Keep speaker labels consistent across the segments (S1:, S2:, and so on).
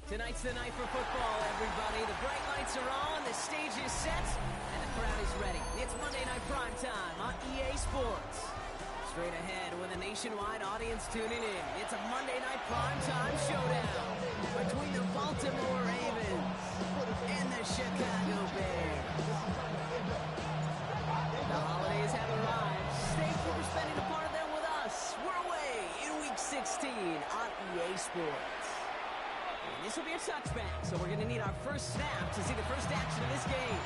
S1: Tonight's the night for football, everybody. The bright lights are on, the stage is set, and the crowd is ready. It's Monday Night Primetime on EA Sports. Straight ahead with a nationwide audience tuning in. It's a Monday Night Primetime showdown between the Baltimore Ravens and the Chicago Bears. The holidays have arrived. Thank you for spending a part of them with us. We're away in Week 16 on EA Sports. And this will be a touchback, so we're going to need our first snap to see the first action of this game.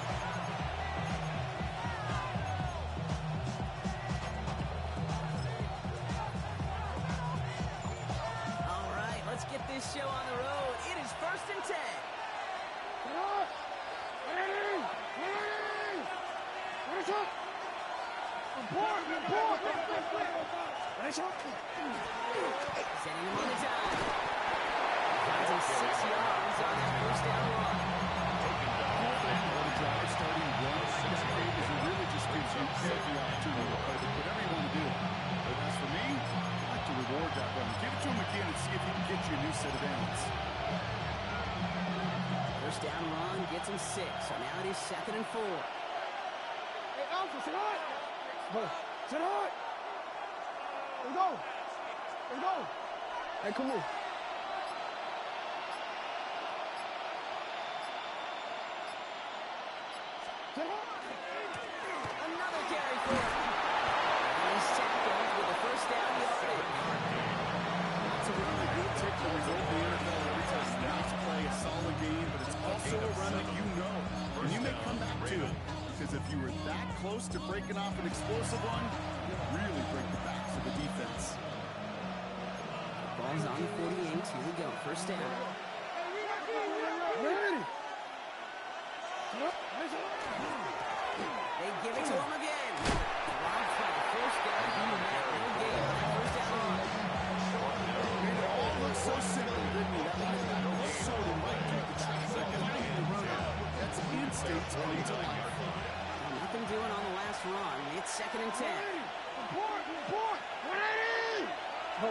S1: All right, let's get this show on the road. It is 1st and 10. Sending him on the dive. Finds him 6 yards on that first down run.
S2: Starting 1-6 is really just gives you every opportunity to play whatever you want to do. But as for me, I like to reward that run. Give it to him again and see if he can get you a new set of downs.
S1: First down run gets him 6. So now it is 2nd and 4.
S3: Hey, Alpha, sit hard. Sit hard. Let's go. Let's go. Hey, come on.
S1: Another carry for him. And he's tackled with the first down yardage.
S2: It's a run that you'll take the result in the NFL every time. Nice play, a solid game, but it's also a run that you know. And you may come back to it. Because if you were that close to breaking off an explosive one, you'll really break the backs of the defense.
S1: Ball's on the 48. Here we go. First down.
S3: Ready.
S1: They give it to him again. Rob for the first down. He made no gain on that first down run.
S2: Made it all look so simple, didn't it? That was so the right take the back. That's instinct playing to life.
S1: Nothing doing on the last run. It's 2nd and 10.
S3: Report. Ready. Go.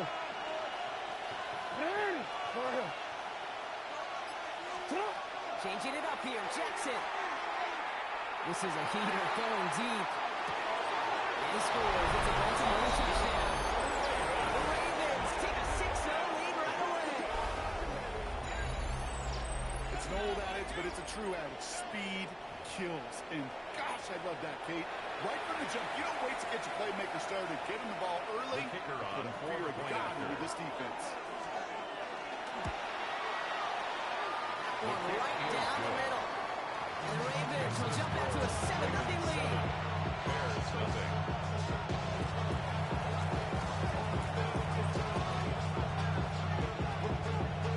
S3: Ready. Go ahead.
S1: Changing it up here. Jackson. This is a heater going deep. And he scores. It's a Baltimore touchdown. The Ravens take a 6-0 lead right away.
S2: It's an old adage, but it's a true adage. Speed kills. And gosh, I love that, Kate. Right from the jump. You don't wait to get your playmaker started. Get him the ball early. Put a fear of God into this defense.
S1: One right down the middle. And the Ravens will jump out to a 7-0 lead.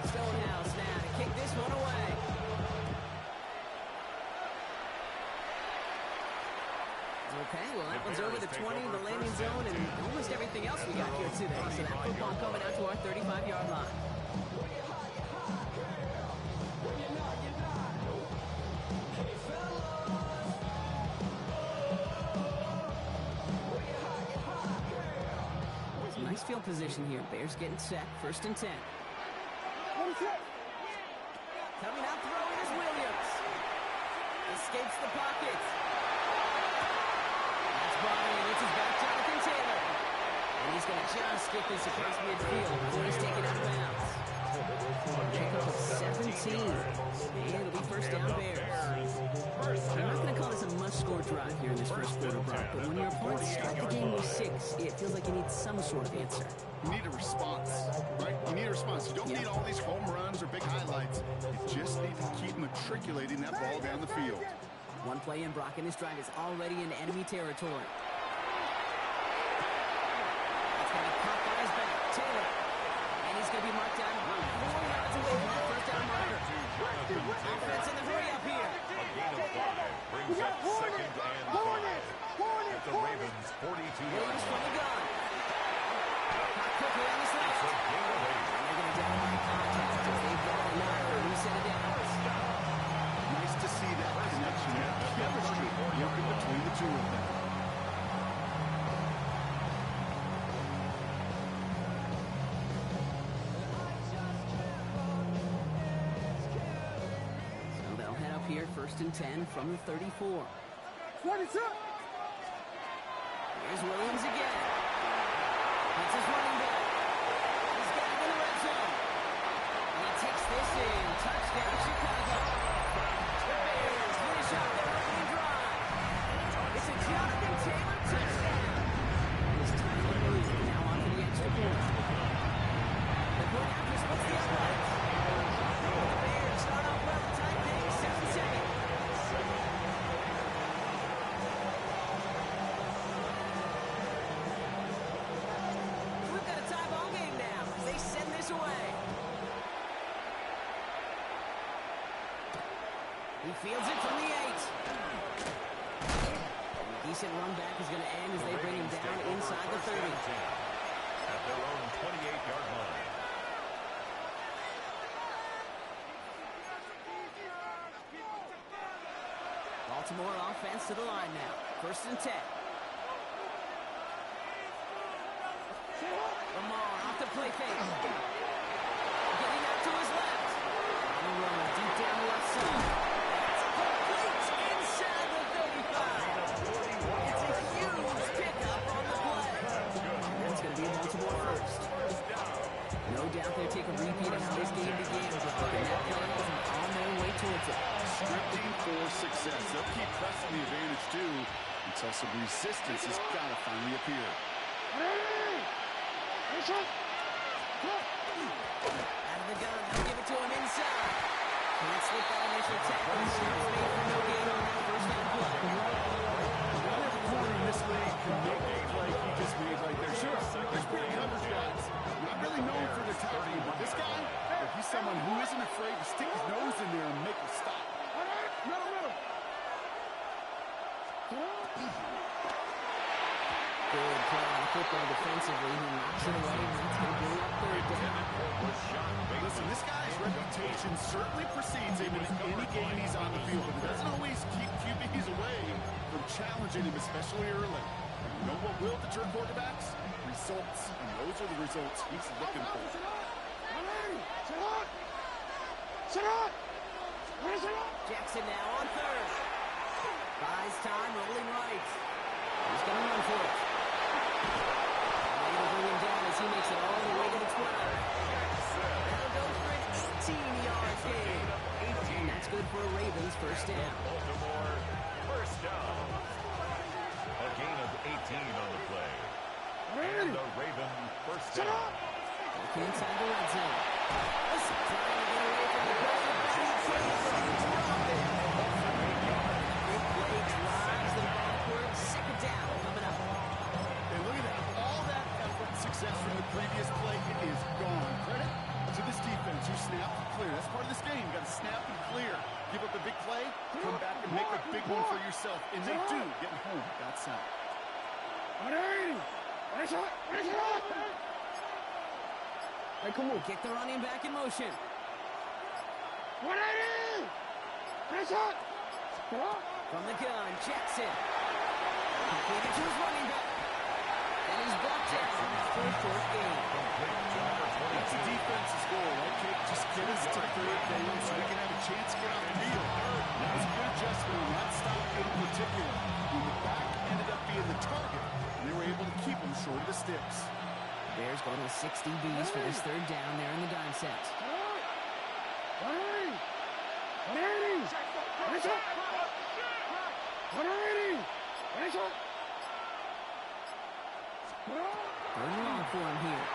S1: Stonehouse now to kick this one away. Okay, well that one's over the 20, the landing zone, and almost everything else we got here today. So that football coming out to our 35-yard line. Nice field position here. Bears getting set. 1st and 10. Coming out throwing is Williams. Escapes the pocket. That's Brian. It's his back, Jonathan Taylor. And he's going to just get this across midfield before he's taken out of bounds. Pickup of 17. And it'll be first down Bears. I'm not going to call this a must-score drive here in this first quarter, Brock, but when your opponents start the game with 6, it feels like you need some sort of answer.
S2: You need a response, right? You need a response. You don't need all these home runs or big highlights. You just need to keep matriculating that ball down the field.
S1: One play in, Brock, and this drive is already into enemy territory. That's going to be caught by his back, Taylor. And he's going to be marked down 4 yards away from that first down marker. Offense in the hurry-up here.
S4: Brings up 2nd and 5 at the Ravens' 42-yard
S1: Williams from the
S4: line.
S1: gun. Caught quickly on the slant. And they're going to down by contact as they've got another reset of downs.
S2: Nice to see that connection, that chemistry working between the two of them.
S1: here, 1st and 10 from the 34.
S3: 22.
S1: Here's Williams again. That's his running back. He's got it in the red zone. And he takes this in. Touchdown, Chicago. The Bears finish off their opening drive. It's a Jonathan Taylor touchdown. This time the lead. Now on to the extra point. The point after splits the uprights. The Bears start off well. Time thing, 7 seconds. We've got a tie ball game now as they send this away. He fields it from the 8. A decent run back is going to end as they bring him down inside the 30.
S4: At their own 28-yard line.
S1: Baltimore offense to the line now. 1st and 10. Lamar off the play fake. Getting out to his left. On the run, deep down the left side. It's complete inside the 35. It's a huge pickup on the play. That's going to be a Baltimore first. No doubt they'll take a repeat of how this game began. And that play has them on their way towards it.
S2: Scripting for success. They'll keep pressing the advantage, too, until some resistance has got to finally appear.
S1: Out of the gun, they'll give it to him inside. Can't slip that initial tackle. It's made for no gain on that first down play.
S2: Every corner in this league can make a play he just made right there. Sure, there's pretty coverage guys. Not really known for their tackling, but this guy, he's someone who isn't afraid to stick his nose in there and make a stop.
S3: Middle.
S1: Good play on the football defensively. He knocks it away and then take it up 3rd down.
S2: Listen, this guy's reputation certainly precedes him in any game he's on the field, but it doesn't always keep QBs away from challenging him, especially early. You know what will deter quarterbacks? Results, and those are the results he's looking for.
S1: Jackson now on 3rd. Buys time, rolling right. He's going to run for it. Able to bring him down as he makes it all the way to the 12. That'll go for an 18-yard gain. And that's good for a Ravens first down.
S4: Baltimore first down. A gain of 18 on the play. And the Ravens first down.
S1: Back inside the red zone. Listen, trying to get away from the pressure. Big play drives them backwards. 2nd down coming up.
S2: And look at that. All that effort and success from the previous play, it is gone. Credit to this defense. You snap and clear. That's part of this game. You got to snap and clear. Give up a big play, come back and make a big one for yourself. And they do, getting home without sound.
S3: Hey, come on.
S1: Kick the running back in motion.
S3: 180! Finish it!
S1: From the gun, Jackson. Completed to his running back. And he's brought down for a 4th gain.
S2: That's a defense's goal, right, Kate? Just get us to 3rd down so we can have a chance to get off the field. That was a good adjustment on that stop in particular. When the back ended up being the target, and they were able to keep him short of the sticks.
S1: Bears go to 60 Bs for this 3rd down there in the dime set.
S3: 180! 180! Finish it! 180! Finish it!
S1: 3rd and long for him here.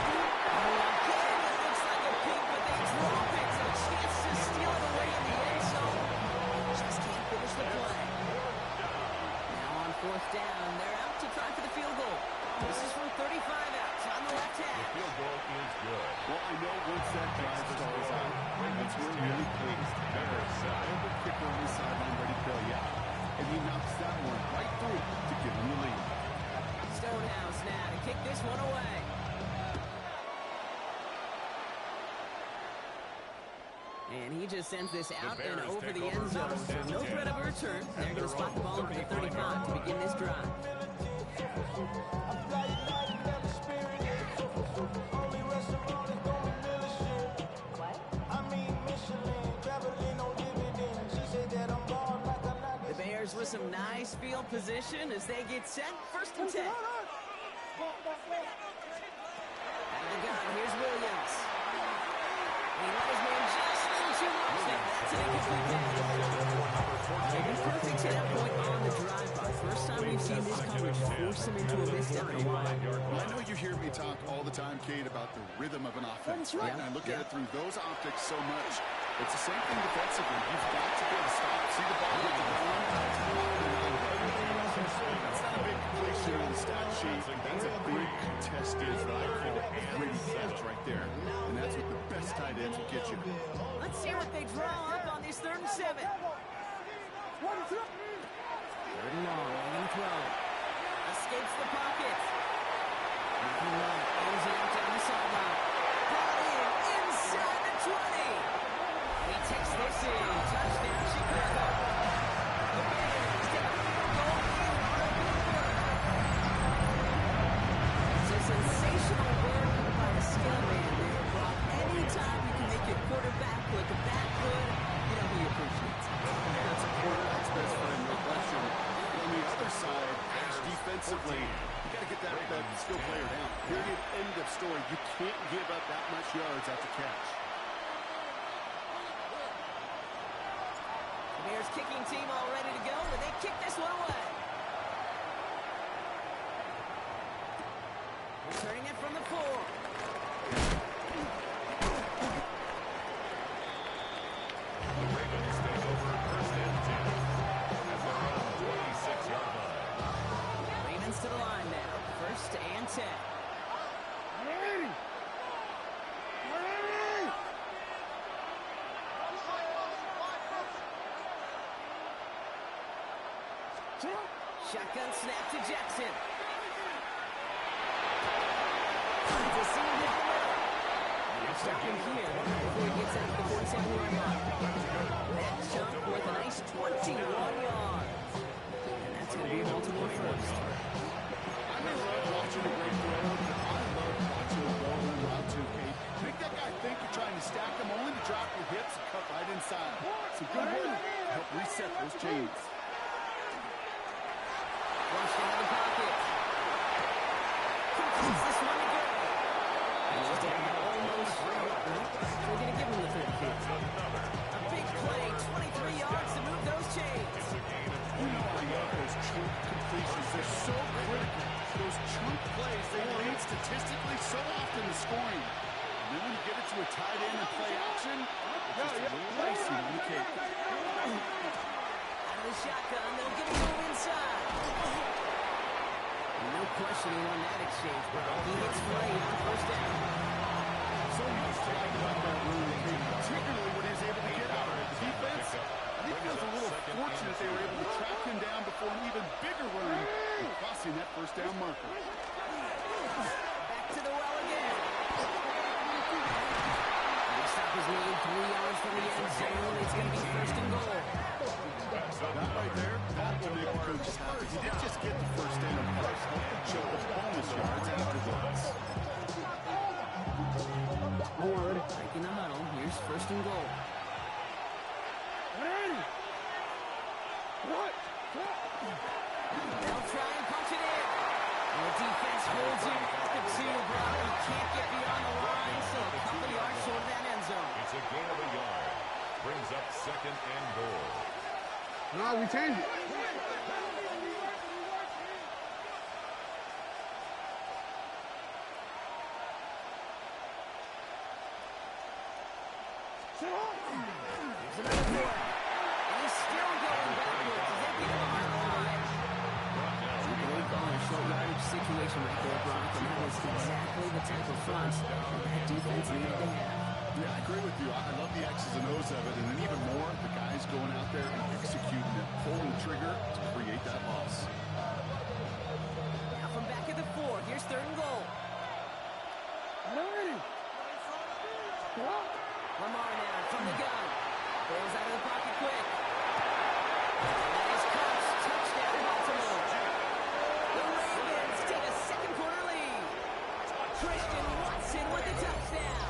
S1: It looks like a pick, but they drop it. A chance to steal it away in the end zone. Just can't finish the play. Now on 4th down, they're out to try for the field goal. This is from 35 out on the left half.
S4: The field goal is good.
S2: Well, I know once that drive stalls out, Ravens were really pleased. The kicker on the sideline ready to bail you out. And he knocks that one right through to give him the lead.
S1: Stonehouse now to kick this one away. And he just sends this out and over the end zone. So no threat of a return. They're going to spot the ball for the 35 to begin this drive. with some nice field position as they get set. 1st and 10. Out of the gun, here's Williams. He let his man just a little too much there. That's an incomplete pass. Perfect to that point on the drive-by. First time we've seen this coverage force him into a misstep in a while.
S2: Well, I know you hear me talk all the time, Kate, about the rhythm of an offense, right? And I look at it through those optics so much. It's the same thing defensively. You've got to be able to stop, see the ball hit the ground. That's not a big completion on the stat sheet. That's a big contested, gritty catch right there. And that's what the best tight ends will get you.
S1: Let's see what they draw up on this 3rd and 7. 3rd and long, and throw. Escapes the pocket. Making love, aims it out down the sideline. Brought in, inside the 20. And he takes this in. Touchdown, Chicago. The Bears take a field goal in on a blooper. It's a sensational work by a skill man there, Brock. Anytime you can make your quarterback look that good, you know who you appreciate.
S2: That's a quarterback's best friend, no question. On the other side, defensively, you got to get that skill player down. Period. End of story. You can't give up that much yards after catch.
S1: The Bears kicking team all ready to go, and they kick this one away. Returning it from the 4.
S4: The Ravens take over 1st and 10 at their own 26-yard line.
S1: Ravens to the line now. 1st and 10. Shotgun snap to Jackson. Finds a seam hit the middle. Stop him here before he gets out to the 47-yard line. That jump with a nice 21 yards. And that's going to be a Baltimore first.
S2: I love watching a great throw. I love watching a ball run route too, Kate. Make that guy think you're trying to stack him only to drop your hips and cut right inside. It's a good work to help reset those chains.
S1: Flushed into the pocket. Completes this one to Gurley. And just almost we're going to give him the 30 feet. A big play, 23 yards to move those chains.
S2: You know I love those chunk completions. They're so critical. Those chunk plays, they lead statistically so often to scoring. And then when you get it to a tight end and play action, it's just a little icing on the cake.
S1: Out of the shotgun, they'll give it to him inside. No questioning on that exchange, bro. He hits Flay on 1st down.
S2: So much to like about that run, particularly when he was able to get out of the defense. I think it was a little fortunate they were able to track him down before an even bigger run and crossing that 1st down marker.
S1: Back to the well again. The stop is made 3 yards from the end zone. It's going to be 1st and goal.
S2: That right there, that will make the coaches happy. He didn't just get the 1st down, plus show the bonus yards afterwards.
S1: Back in the huddle. Here's 1st and goal. They'll try and punch it in. And the defense holds him at the 2, bro. He can't get beyond the line, so a couple yards short of that end zone.
S4: It's a gain of a yard. Brings up 2nd and goal.
S3: No, we changed it.
S1: There's another 4. And he's still going backwards as they get him behind the line. Great ball in a short yardage situation right there, Brock, and that was exactly the type of front that defense needed to have.
S2: Yeah, I agree with you. I love the X's and O's of it, and then even more, the guys going out there and executing it, pulling the trigger to create that loss.
S1: Now from back at the 4, here's 3rd and goal. Lamar now from the gun. Bails out of the pocket quick. That is caught. Touchdown, Baltimore. The Ravens take a 2nd quarter lead. Christian Watson with the touchdown.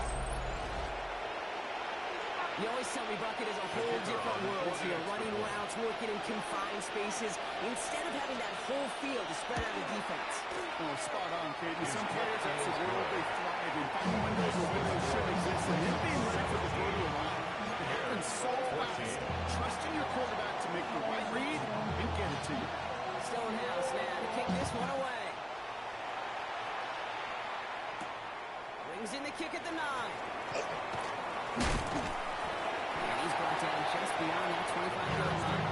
S1: You always tell me Bucket is a whole different world here, running routes, working in confined spaces, instead of having that whole field to spread out the defense.
S2: Oh, spot on, Katie. Some players, that's the world they thrive in. Finding windows where windows should exist, and him being ready for the throw to a line. It happens so fast. Trusting your quarterback to make the right read and get it to you.
S1: Still in house now to kick this one away. Brings in the kick at the 9. And he's brought down just beyond that 25-yard line.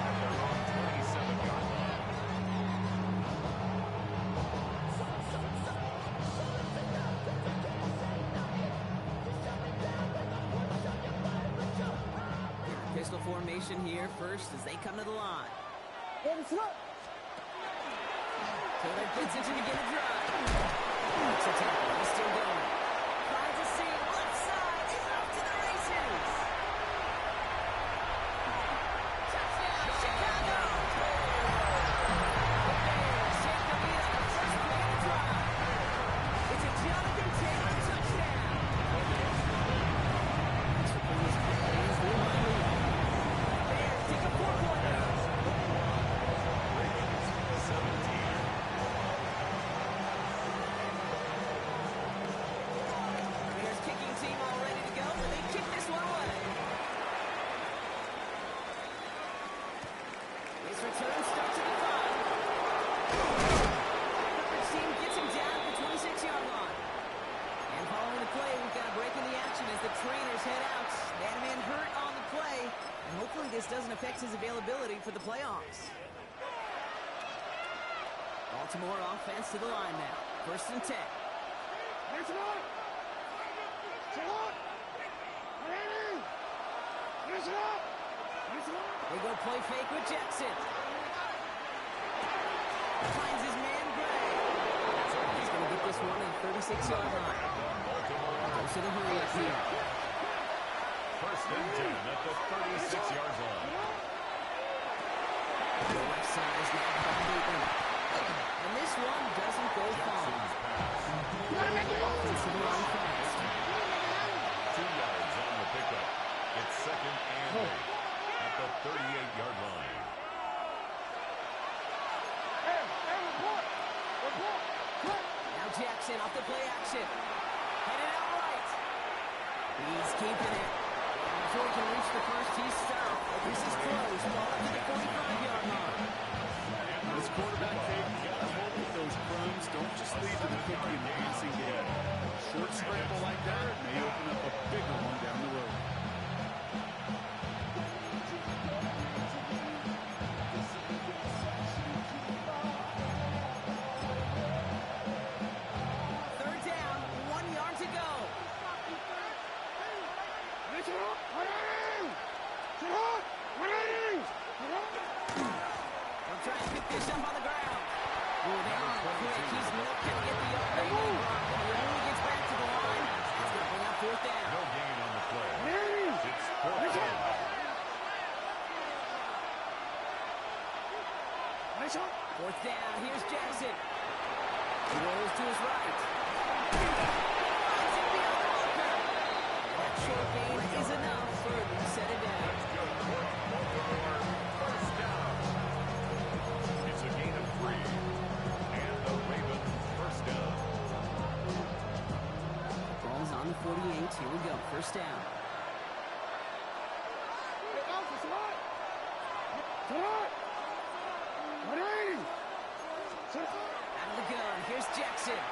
S4: At their own 27-yard line.
S1: Pistol formation here first as they come to the line. Taylor gets it to begin the drive. It's a tackle. He's still going. Finds a seam. Left side. He's off to the races. Touchdown, Chicago. The Bears take the lead on the first play of the drive. It's a Jonathan Taylor touchdown. Bears take a 4-pointer. Return starts at the 5. Team gets him down at the 26-yard line. And following the play, we've got a break in the action as the trainers head out. Man hurt on the play, and hopefully this doesn't affect his availability for the playoffs. Baltimore offense to the line now. 1st and 10. They go play fake with Jackson. Finds his man, Gray. He's going to get this one at the 36-yard line. Goes to the hurry up here.
S4: 1st and 10 at the 36-yard line.
S1: The left side is now completely. And this one doesn't go far. Offense to the line fast.
S4: 2 yards on the pickup. It's 2nd and 8 at the 38-yard line.
S1: Now Jackson off the play action. Headed out right. He's keeping it. Before he can reach the first, he's stopped. This is close. Ball up to the 45-yard line.
S2: This quarterback, Kate, you got to hold with those crumbs. Don't just leave to the cookie in the passing game. Short scramble like that may open up a bigger one down the road.
S1: Fourth down, here's Jackson. He rolls to his right. That short gain is enough for him to set it down.
S4: First down. It's a gain of 3. And the Ravens first down.
S1: Ball's on the 48. Here we go. First down. Out of the gun, here's Jackson. Ooh,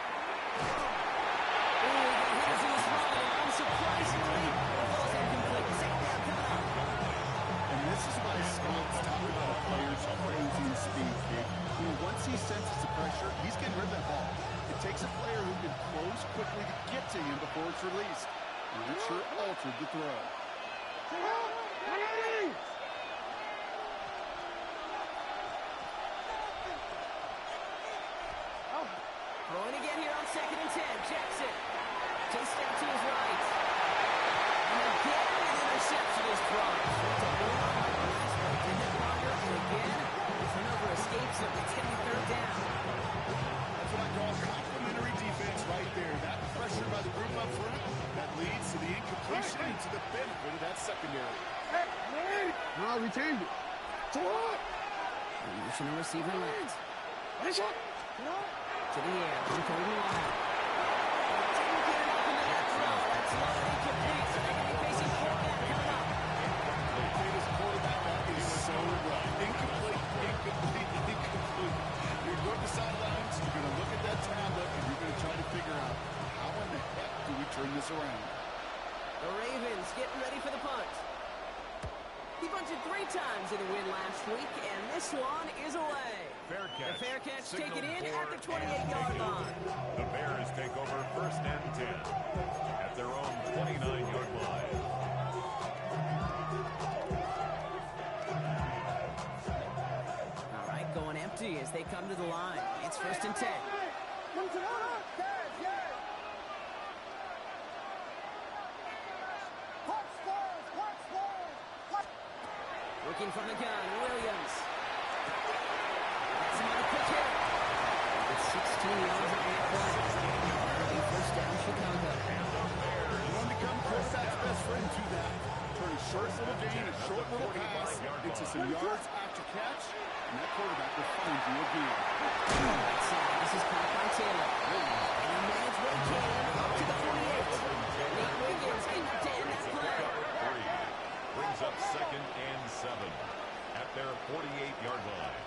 S1: he has his run, and unsurprisingly, the ball's incomplete. Second down coming up.
S2: And this is why scouts talk about a player's crazy speed, Kate. Once he senses the pressure, he's getting rid of that ball. It takes a player who can close quickly to get to him before it's released. And it sure altered the throw.
S1: Throwing again here on 2nd and 10. Jackson. Chased out to his right. And again, an interception is dropped. It's a ball on the last one to hit longer. And again, the turnover escapes him. It's going to be 3rd down.
S2: That's what I call complimentary defense right there. That pressure by the group up front, that leads to the incomplete secondary.
S3: No, we changed it. To what?
S1: Motion receiver left.
S3: Nice shot.
S1: To the air. On third and long. Didn't get enough into that throw. That's low and incomplete. So they're going to be facing quarterback coming up.
S2: This quarterback, that is so rough. Incomplete. You're going to sidelines, you're going to look at that tablet, and you're going to try to figure out how in the heck do we turn this around.
S1: The Ravens getting ready for the punt. He punted 3 times in the win last week, and this one is away.
S4: Fair catch.
S1: The fair catch taken in
S4: Signaled
S1: at the
S4: for
S1: 28-yard
S4: and
S1: line.
S4: The Bears take over first and 10 at their own 29-yard line.
S1: All right, going empty as they come to the line. It's first and 10. Looking from the gun, Williams. That's another quick hit. It's 16 yards on that play. Early first down, Chicago.
S2: You want to become quarterback's best friend to that. Turn a short little gain, a short little pass into some yards after catch, and that quarterback will find you again.
S1: This is caught by Taylor. And he managed what he can up to the 48. Nate Wiggins getting up to end that play.
S4: Brings up second and 7 at their 48-yard line.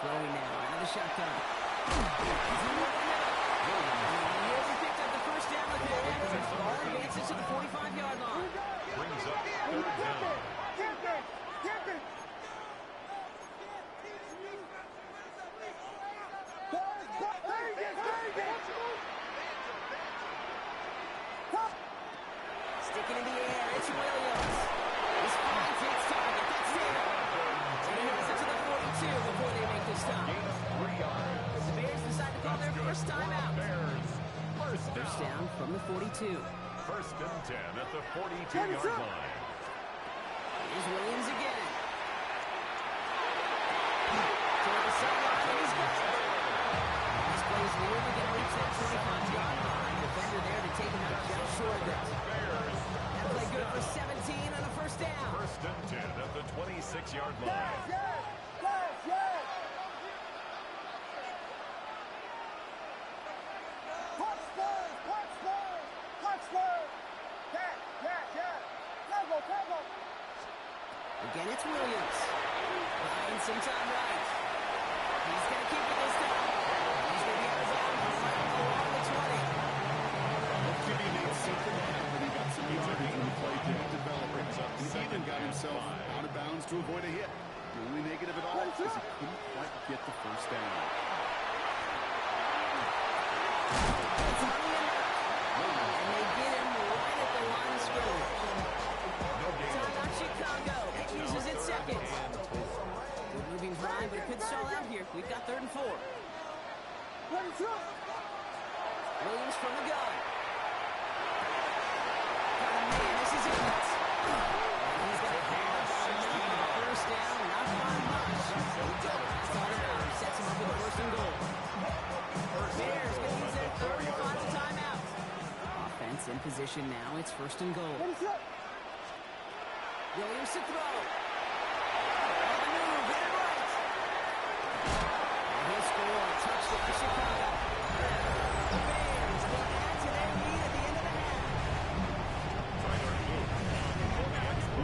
S1: Throwing now out of the shotgun. He picked up the first down with it. Ball advances to the 45-yard line.
S4: Brings up third down.
S1: Sticking in the air, it's Williams. This finds its target. That's Taylor. And he has it to the 42 before they make the stop.
S4: Gain of 3 yards.
S1: The Bears decide to call their first timeout.
S4: Bears.
S1: First down from the 42.
S4: First and 10 at the 42-yard line.
S1: Here's Williams again. Toward the sideline, and he's got it. This play's nearly going to reach that 25-yard line. Defender there to take him out just short of it.
S4: Bears.
S1: That play good for 17 on a first down.
S4: First and 10 at the 26-yard line.
S1: Again, it's Williams. Buying some time right. He's going to keep it this time. He's going to be out of bounds along the 20.
S2: Well, Kitty needs something to happen. He got some yardage when the play didn't develop. He even got himself out of bounds to avoid a hit. The only negative at all is he couldn't quite get the first down.
S1: It's on the end. And they get him right at the line of scrimmage. Timeout Chicago. It uses its seconds. Good moving drive, but it could stall out here. We've got third and 4. Williams from the gun. Oh, man, this is it. And he's got a first down, not by much. Sets him up with a first and goal. Bears going to use their third and final timeout. Offense in position now. It's first and goal. Williams to throw. On the move, hit it right. And he'll score a touchdown, Chicago. The Bears will add to their lead at the end of the half.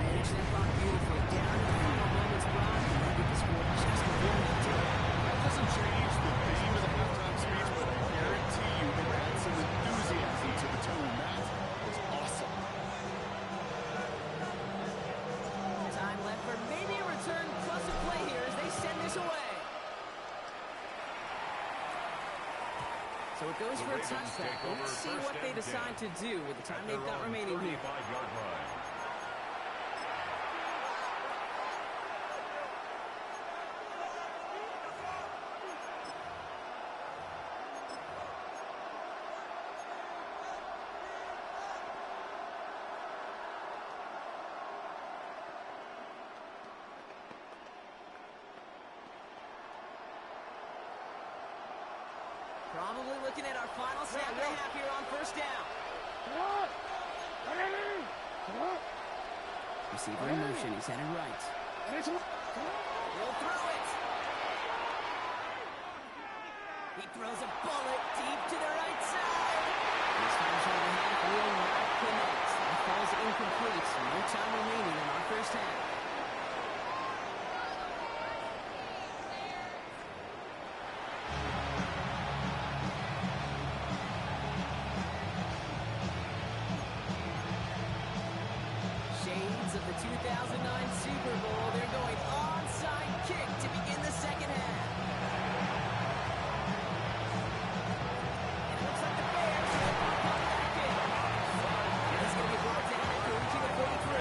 S1: Managed that clock beautifully. Down in the final moments, Brown. And they get the score just before halftime.
S2: That doesn't change the theme of the halftime speech, but I guarantee you it adds some enthusiasm to the tone. That was awesome.
S1: Time left for maybe a return plus a play here as they send this away. So it goes for a touchback. Let's see what they decide to do with the time they've got remaining here.
S4: 35-yard line.
S1: Probably looking at our final snap and a half here on first down. Receiver in motion. He's headed right. He'll throw it. He throws a bullet deep to the right side. This fires over the half. Will not connect. That falls incomplete. No time remaining in our first half. Shades of the 2009 Super Bowl. They're going onside kick to begin the second half. And it looks like the Bears will pop back in. And he's going to be brought down after reaching the 43.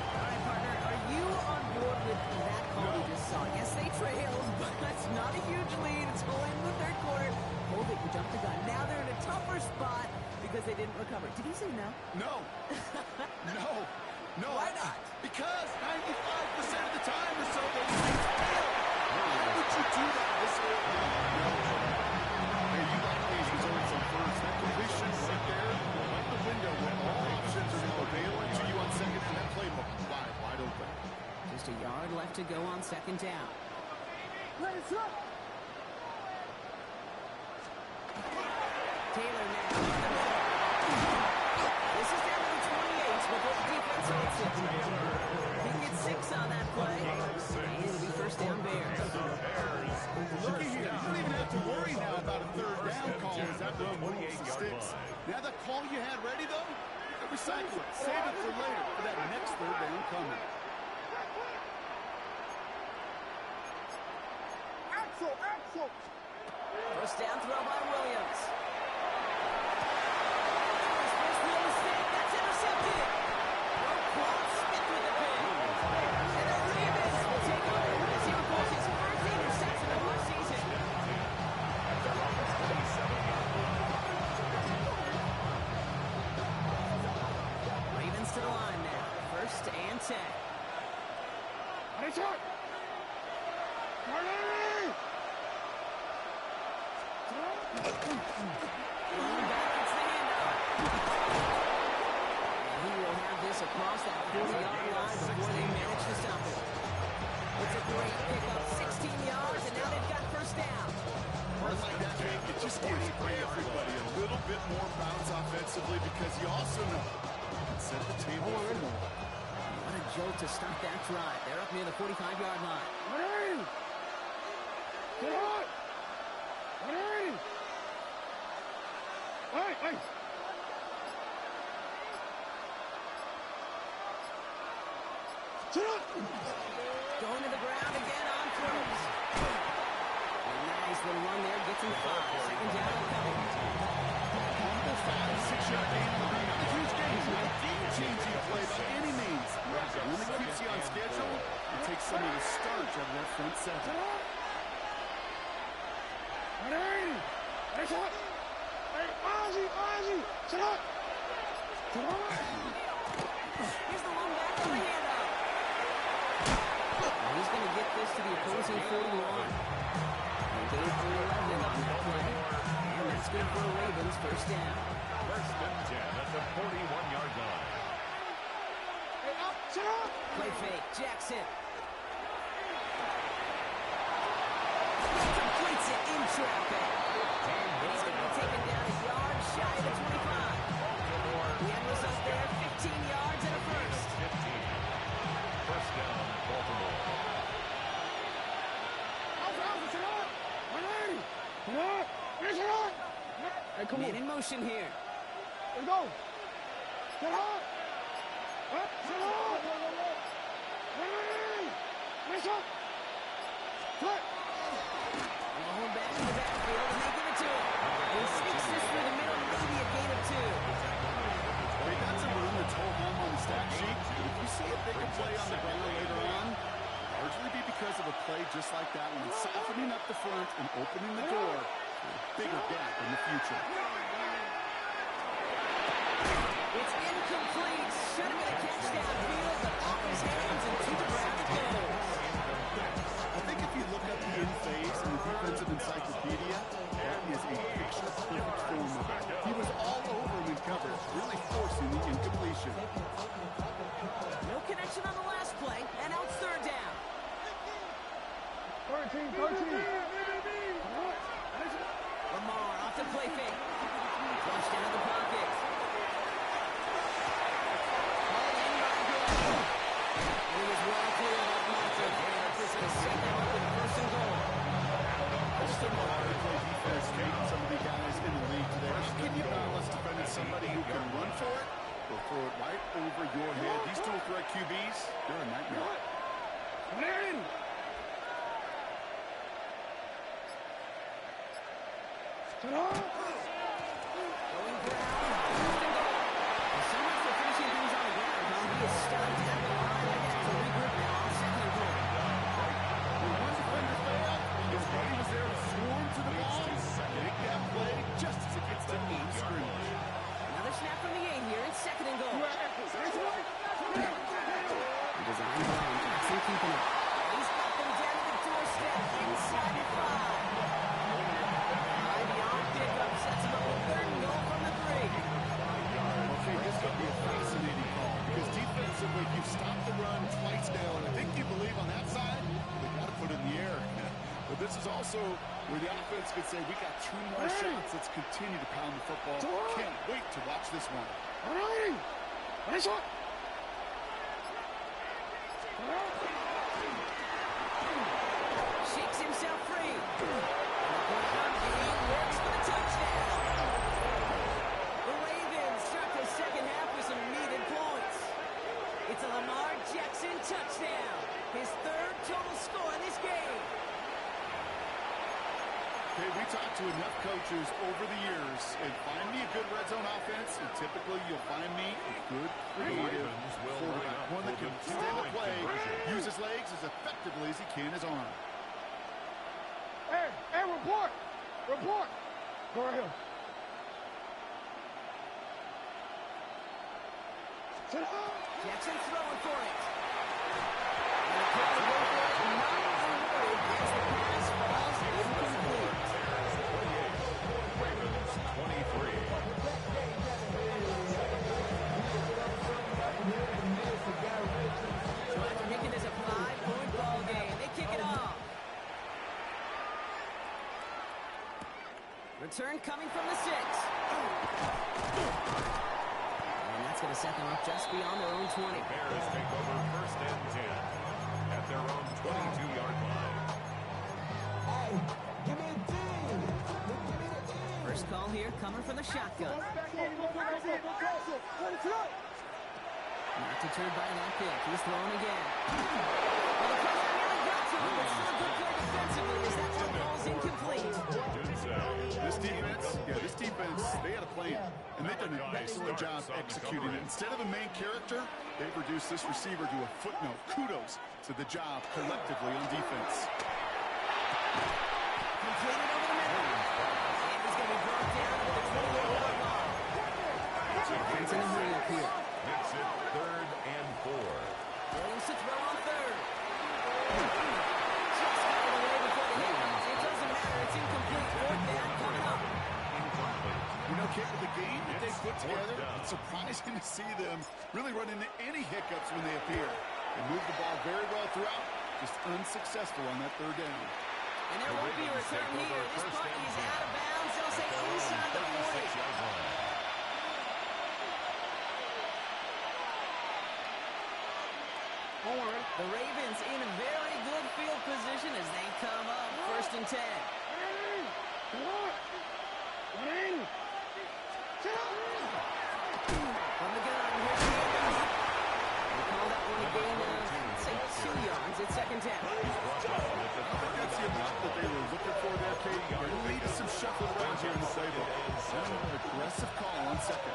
S1: All right, partner, are you on board with that call we just saw? Yes, they trailed, but that's not a huge lead. It's only in the third quarter. Holding jumped the gun. Now they're in a tougher spot because they didn't recover. Did he say no?
S2: No. No.
S1: Why not?
S2: Because 95% of the time or so, those things fail. Why would you do that this early? No. Hey, you like these results at first. That completion right there, like the window where all options are going to avail to you on second and that playbook wide open.
S1: Just a yard left to go on second down. Taylor now. This is down to the 28 before the defense holds it. He gets 6 on that play. And it'll be first down Bears.
S2: Looky here. You don't even have to worry now about a third down call as that one moves the sticks. Now that call you had ready, though, recycle it. Save it for later for that next third down coming.
S3: Axel!
S1: First down throw by Williams. His first real mistake. That's intercepted. Smith with the pick. And the Ravens will take over as he records his first interception of our season. Ravens to the line now. First and 10.
S3: Nice shot!
S1: He will have this across that 40-yard line before they manage to stop it. It's a great pickup, 16 yards, and now they've got first down.
S2: Runs like that, Jake, it just gives everybody a little bit more bounce offensively because you also know it set the table for more.
S1: What a jolt to stop that drive. They're up near the 45-yard line.
S3: Get on! Hey! Sit up!
S1: Going to the ground again on throws. A nice little run there, gets him 5. Second down and coming.
S2: Humble 5-6-yard gain on the ground. Not a huge gain, not a game-changing play by any means. One that keeps you on schedule and takes some of the starch out of that front seven.
S3: Nice shot! Hey, Ozzy! Sit up!
S1: Here's the long back on the handoff. He's going to get this to the opposing 41. They gave for 11 on that play. And that's good for the Ravens. First down.
S4: First and 10 at the 41-yard line.
S3: Hey, up! Sit up!
S1: Play fake. Jackson. Completes it in traffic. He's going to be taken down a yard shy of the 25. The end result there, 15 yards and a first.
S4: 15. First down, Baltimore.
S3: Hey, come
S1: Man
S3: on.
S1: in motion here.
S3: Here we go. Get up. Up. Sit up. Hey. Nice up. Flip.
S1: Long back in the backfield, and they give it to him. He sneaks this through the middle, maybe a gain of 2.
S2: They got some room to tow home on the stat sheet. If you see a bigger play on the ground later on, largely be because of a play just like that one, softening up the front and opening the door for a bigger gap in the future.
S1: It's incomplete. Should have been a catch downfield, but off his hands and to the ground it goes.
S2: I think if you look up the in phase in the defensive encyclopedia, that is a picture-perfect film of it. He was all over him in coverage.
S3: 13, 13.
S1: Lamar off the play fake. Flushed into the pocket. Called in by Glenn. And he was well clear of that monster. This is a second open first and goal.
S2: Just a hard to play defense, some of the guys in the league today. How can you balance defending somebody who can run for it or throw it right over your head? These dual threat QBs, they're a nightmare.
S3: Madden. Set up.
S1: Going ground. First and goal. And so much for finishing things on the ground. He is stopped at the line. They have to regroup now on second and goal.
S2: One defender failed. His buddy was there to swarm to the ball. Make that play just as it gets to 8 scrimmage.
S1: Another snap from the 8 here. It's second and goal. Design by Jackson keeping it. He's got them down to the doorstep. Inside the 5. High beyond pickup. Sets him up with third and goal from the 3.
S2: Okay, this is going to be a fascinating call because defensively, you've stopped the run twice now, and I think you believe on that side, they've got to put it in the air. But this is also where the offense could say, we got 2 more shots. Let's continue to pound the football. Can't wait to watch this one.
S3: All right. Nice one.
S1: Shakes himself free. And he works for the touchdown. The Ravens start the second half with some needed points. It's a Lamar Jackson touchdown. His 3rd total score in this game.
S2: Okay, we talked to enough coaches over the years, and find me a good red zone offense, and typically you'll find me a good creative quarterback. One that can extend the play, use his legs as effectively as he can his arm.
S3: Hey, report. Report. Go ahead. Set up.
S1: Jackson throwing for it. And the call to go for it, not rewarded as the pass falls incomplete.
S4: Ravens 23.
S1: So after making this a 5-point ball game, they kick it off. Return coming from the 6. And that's going to set them up just beyond their own 20.
S4: Bears take over first and 10 at their own 22-yard line.
S1: First call here coming from the shotgun. Not deterred by that pick. He's throwing again. Well, the pressure nearly got to him, but still a good play defensively as that one ball's incomplete.
S2: This defense, they had a plan, and they've done an excellent job executing it. Instead of a main character, they've reduced this receiver to a footnote. Kudos to the job collectively on defense.
S1: Completed over the middle. And he's going to be brought down to the 28-yard line. Defense in the hurry up here.
S4: Makes it 3rd and 4.
S1: Williams to throw on 3rd. Just got it away before the hit. It doesn't matter. It's incomplete. 4th down coming up.
S4: Incomplete.
S2: You know, Kip, with the game that they put together, it's surprising to see them really run into any hiccups when they appear. They move the ball very well throughout, just unsuccessful on that 3rd down.
S1: And there won't be a return here. This punt is out of bounds. They'll say inside the 40. The Ravens in a very good field position as they come up 1st and 10. From the gun, here's the Ravens. They call that one a gain of, say, 2 yards at 2nd down.
S2: I think that's the amount that they were looking for there, Katie. There needed some shuffle around here in the playbook. An aggressive call on 2nd.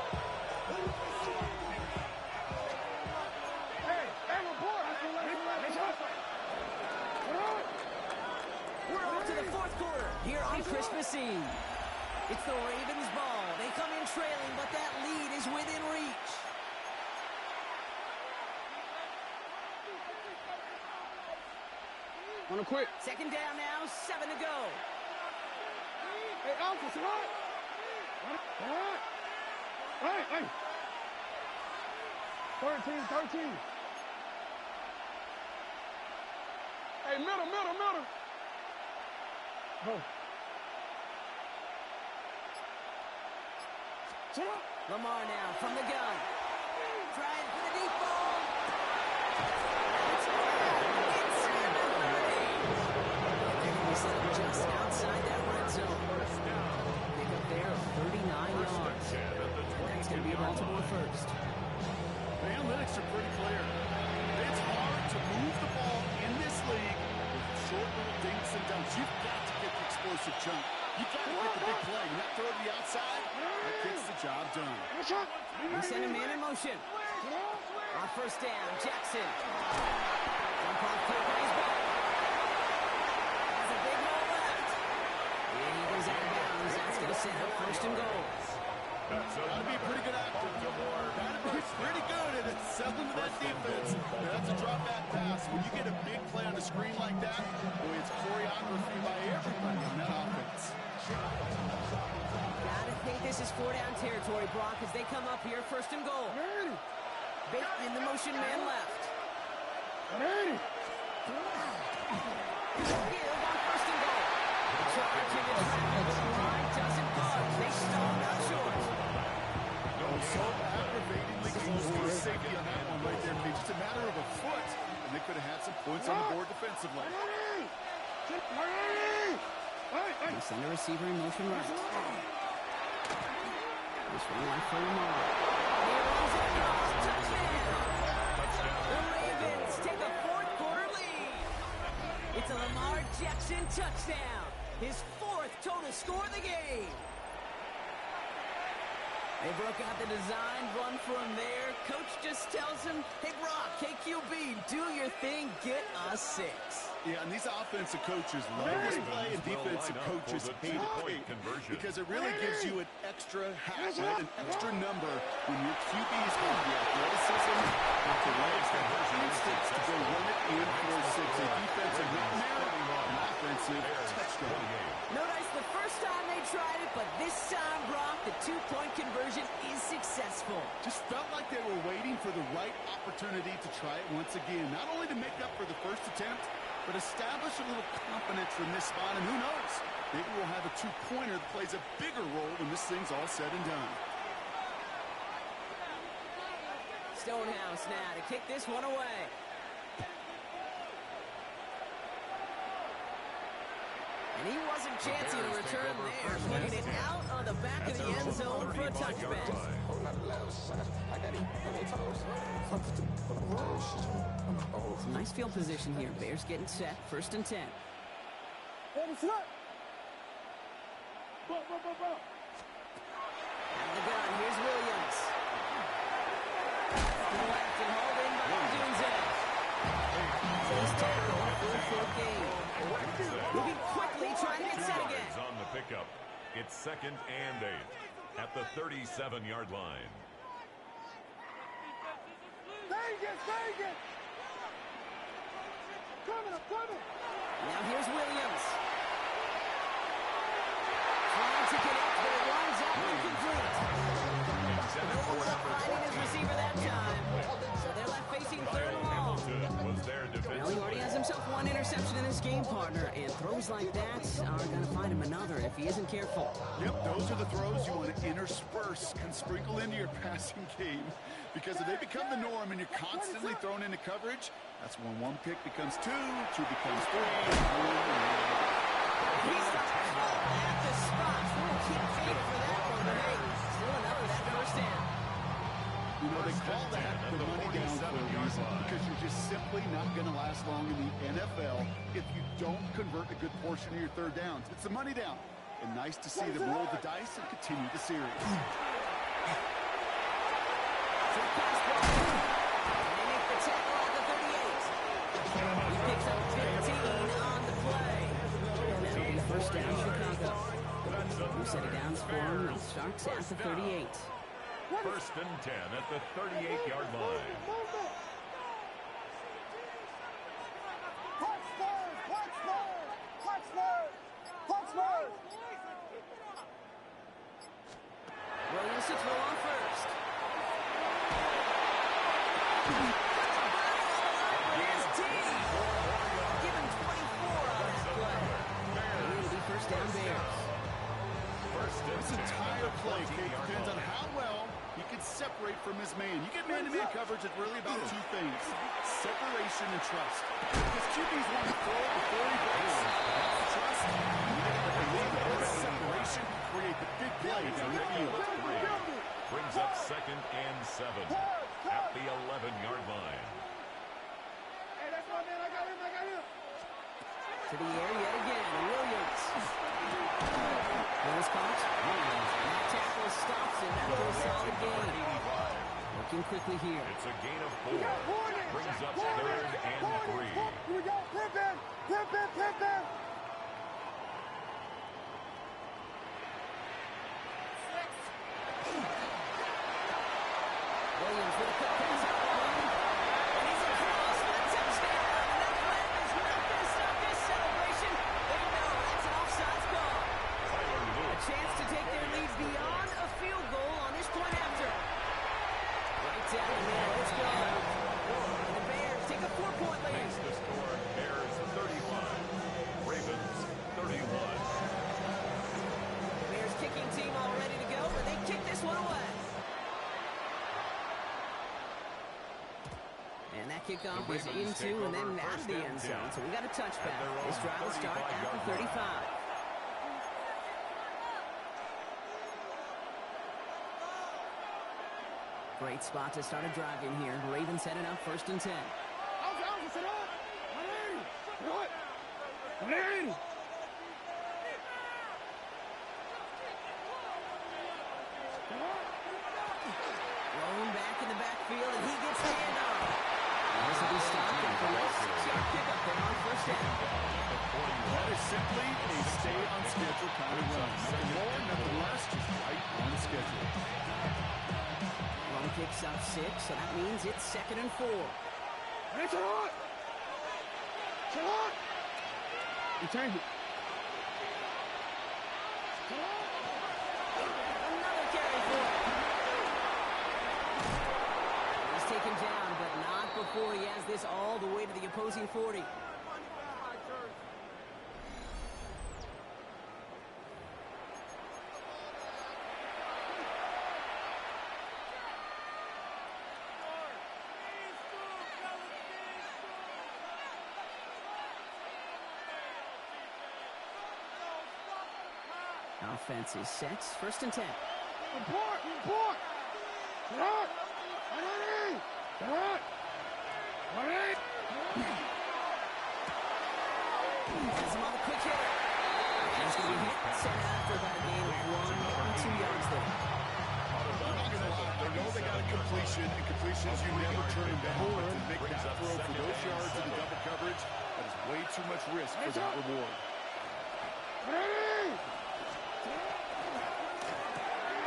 S1: We're on to the 4th quarter here on Christmas Eve. It's the Ravens' ball. They come in trailing, but that lead is within reach.
S3: Wanna quit?
S1: 2nd down now, 7 to go.
S3: Hey, Alpha, sit right. Hey. 13. Hey, middle. Go. Sit up.
S1: Lamar now from the gun. Trying for the deep ball. It's inside the 30. He's just outside that red zone. Pick up there of 39 yards. And that's going to be a Baltimore first.
S2: The analytics are pretty clear. It's hard to move the ball in this league with short little dinks and dunks. You've got to get the explosive chunk. You've got to get the big play. And that throw to the outside, that gets the job done.
S1: We send a man in motion. On first down, Jackson. Jump off quick on his back. Has a big hole left. And he goes out of bounds. That's going to set up first and goal.
S2: That'd be a pretty good actor. That'd be pretty good at selling to that defense. That's a drop back pass. When you get a big play on the screen like that, boy, it's choreography by everybody in that offense.
S1: Gotta think this is 4-down territory, Brock, as they come up here first and goal. Baked in the motion man left. Field on first and goal. Charge in the traffic. Line doesn't budge. They stall not short.
S2: So aggravatingly close to a safety on that one right there. It's just a matter of a foot, and they could have had some points on the board defensively.
S1: They send a receiver in motion right. This one left for Lamar. Here runs it across. Touchdown. The Ravens take a fourth-quarter lead. It's a Lamar Jackson touchdown. His fourth total score of the game. They broke out the design, run for him there. Coach just tells him, hey, Brock, KQB, do your thing, get us 6.
S2: Yeah, and these offensive coaches love this play, and defensive coaches hate it because it really gives you an extra hat, right? An extra number when your QB is got the athleticism with the legs and instincts to go run it in for 6. A defensive nightmare, an offensive touchdown.
S1: Notice the first time they tried it, but this time, Brock, the 2-point conversion is successful.
S2: Just felt like they were waiting for the right opportunity to try it once again. Not only to make up for the first attempt, but establish a little confidence from this spot. And who knows, maybe we'll have a 2-pointer that plays a bigger role when this thing's all said and done.
S1: Stonehouse now to kick this one away. And he wasn't chancing a return there, putting it out on the back of the end zone for a touchback. Some nice field position here. Bears getting set. First and 10. Out of the gun, here's Williams. To the left and hauled in by Odunze. First tackle on a 4-4 game. Moving quickly, trying to get set again.
S4: On the pickup. It's 2nd and 8 at the 37-yard line.
S3: Vegas! Coming!
S1: Now here's Williams. Trying to connect, but it winds up incomplete. No luck finding his receiver that time. So they're left facing 3rd and long. Well, he already has himself one interception in this game, partner, and throws like that are going to find him another if he isn't careful.
S2: Yep, those are the throws you want to intersperse and sprinkle into your passing game, because if they become the norm and you're constantly thrown into coverage, that's when 1 pick becomes 2, 2 becomes 3,
S1: He's got the ball at the spot. Can't fade for that one, but hey, still enough for that first down.
S2: You know, they call that the money down for a reason, because you're just simply not going to last long in the NFL if you don't convert a good portion of your 3rd downs. It's the money down. And nice to see them roll the dice and continue the series.
S1: He picks up 15 on the play. And that'll be first down, Chicago. Who set it down for him? It starts at the 38.
S4: 1st and 10 at the 38-yard line.
S1: Williams to throw on first. Here's T. Give him 24 on that play. It'll be
S2: This entire play, Kate, depends on how well he can separate from his man. You get man-to-man coverage, it's really about two things: separation and trust. Because QBs want to throw before he breaks. That's trust. You get to believe that his separation can create the big play down the field.
S4: Brings up 2nd and 7 at the 11-yard line.
S3: Hey, that's my man. I got him.
S1: To the air yet again. Williams. Williams caught. Williams. That tackle stops him after a solid gain. Looking quickly here.
S4: It's a gain of 4. Brings up 3rd and 3.
S3: Here we go. Pimpin'.
S1: Williams with a quick pass out line. And he's across for the touchdown. And that flag is not going to stop this celebration. They know that's an offsides call. A chance to take their lead beyond a field goal on this point after. Right down the middle. Let's go. And the Bears take a 4-point lead.
S4: Makes the score Bears 35. Ravens 31.
S1: The Bears kicking team all ready to go, and they kick this one away. And that kickoff is into and then out of the end zone. So we got a touchback. This drive will start at the 35. Great spot to start a drive in here. Ravens heading up 1st and 10. Rolling back in the backfield, and he gets the handoff. This will be stopped at the 6-yard pickup there on 1st down.
S2: That is simply a stay-on-schedule kind of run. Nothing more, nothing less, just right on schedule.
S1: Run kicks up 6, so that means it's 2nd and 4.
S3: Hey, Charlotte! You change it.
S1: Another carry for him. He's taken down, but not before he has this all the way to the opposing 40. Offense is set. 1st and 10.
S3: Report! Charlotte!
S1: Has him on the quick hitter. And he's going to be hit. Sent out for about a gain of 1 or 2 yards there.
S2: They know they got a completion, and completions you never turn down. But to make that throw for those yards in the double coverage, that is way too much risk for that reward.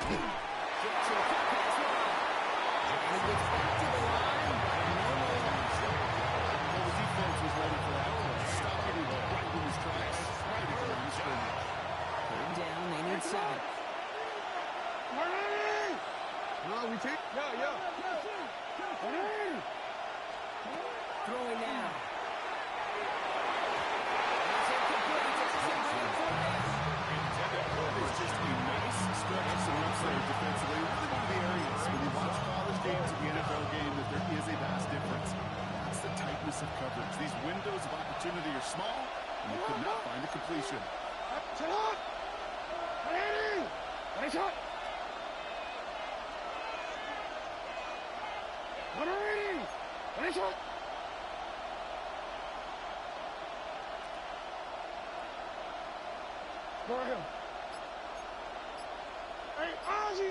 S1: Gets a quick pass line. And he gets back to the line, but no more.
S2: Well, the defense was ready for that. Stopping him right in his tracks. Right at the line of scrimmage.
S1: 3rd down, they need 7.
S3: No, we take. Yeah.
S1: Throwing now. That's incomplete. This is a great play.
S2: It's just a nice stretch of some upside defensively. Really one of the areas when you watch college games and the NFL game that there is a vast difference. That's the tightness of coverage. These windows of opportunity are small, and you could not find a completion.
S3: Charlotte! Hey, shot! Hey, shot! Go ahead. Hey, Ozzy!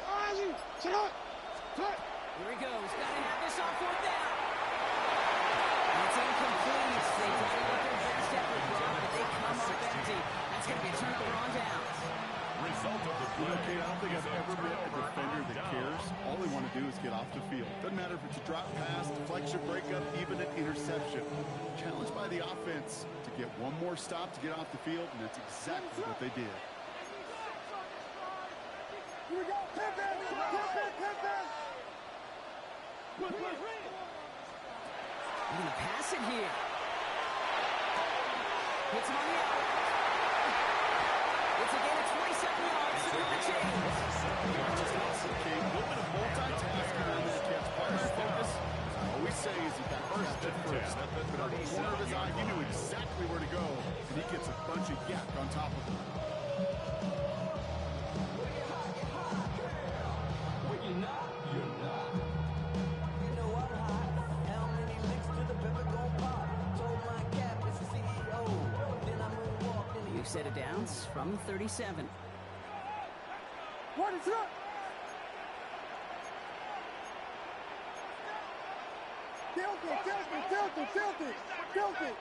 S3: Sit up! Cut!
S1: Here he goes. Got to have this on 4th down. And it's incomplete. They develop their best effort, Brock, but they come up empty. That's going to be a turnover on downs.
S4: Result of the play.
S2: Kate, I don't think I've ever met a defender that cares. All they want to do is get off the field. Doesn't matter if it's a drop pass, deflection, breakup, even an interception. Challenged by the offense to get one more stop to get off the field, and that's exactly what they did.
S3: Here we go! Pimpin'!
S1: We're going to pass it here. Hits him on the out. It's a gain of 27 yards to the chain.
S2: puts a bunch of yak on top of him.
S5: When you're not, you're not. You know I'm hot. How many licks to the pepper gon' pop? Told my cap it's the CEO. Then I moonwalked in.
S1: New set of downs from 37.
S3: What is up? Tilt it.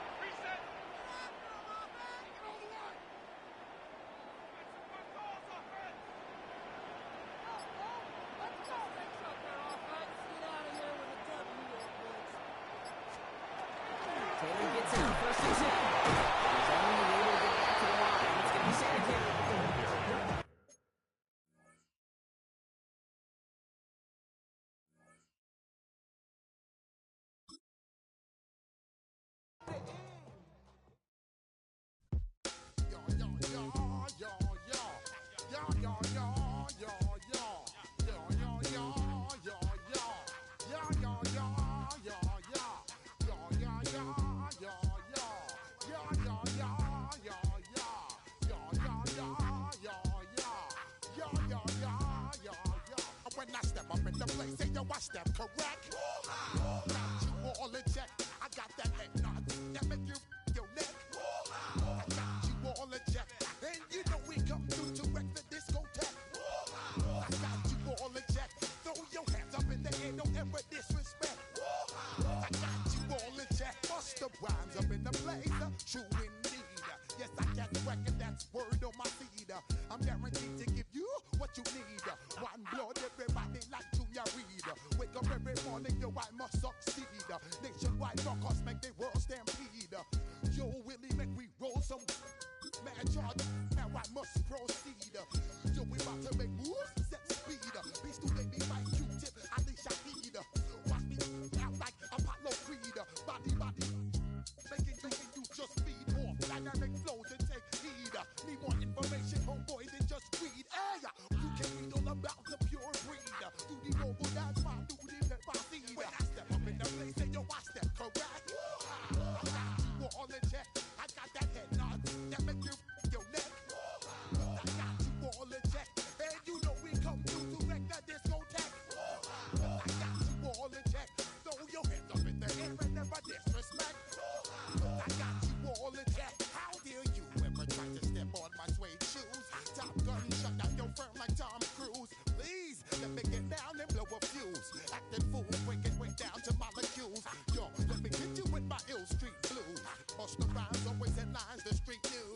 S1: Taylor gets out first and 10. He's only able to get back to the line. It's going to be sanitary.
S6: When I step up in the place, say yo, I step correct. Got you all in check. I got that eggnog that make you your neck. I got you all in check. And you know we come through to wreck the discotheque. I got you all in check. Throw your hands up in the air, don't ever disrespect. I got you all in check. Bust the rhymes up in the place. True indeed. Yes, I can reckon that's word on my seed. I'm guaranteed to give you what you need. One blood, everybody like Junior Reed. Wake up every morning, yo, I must succeed. Nationwide rockers make the world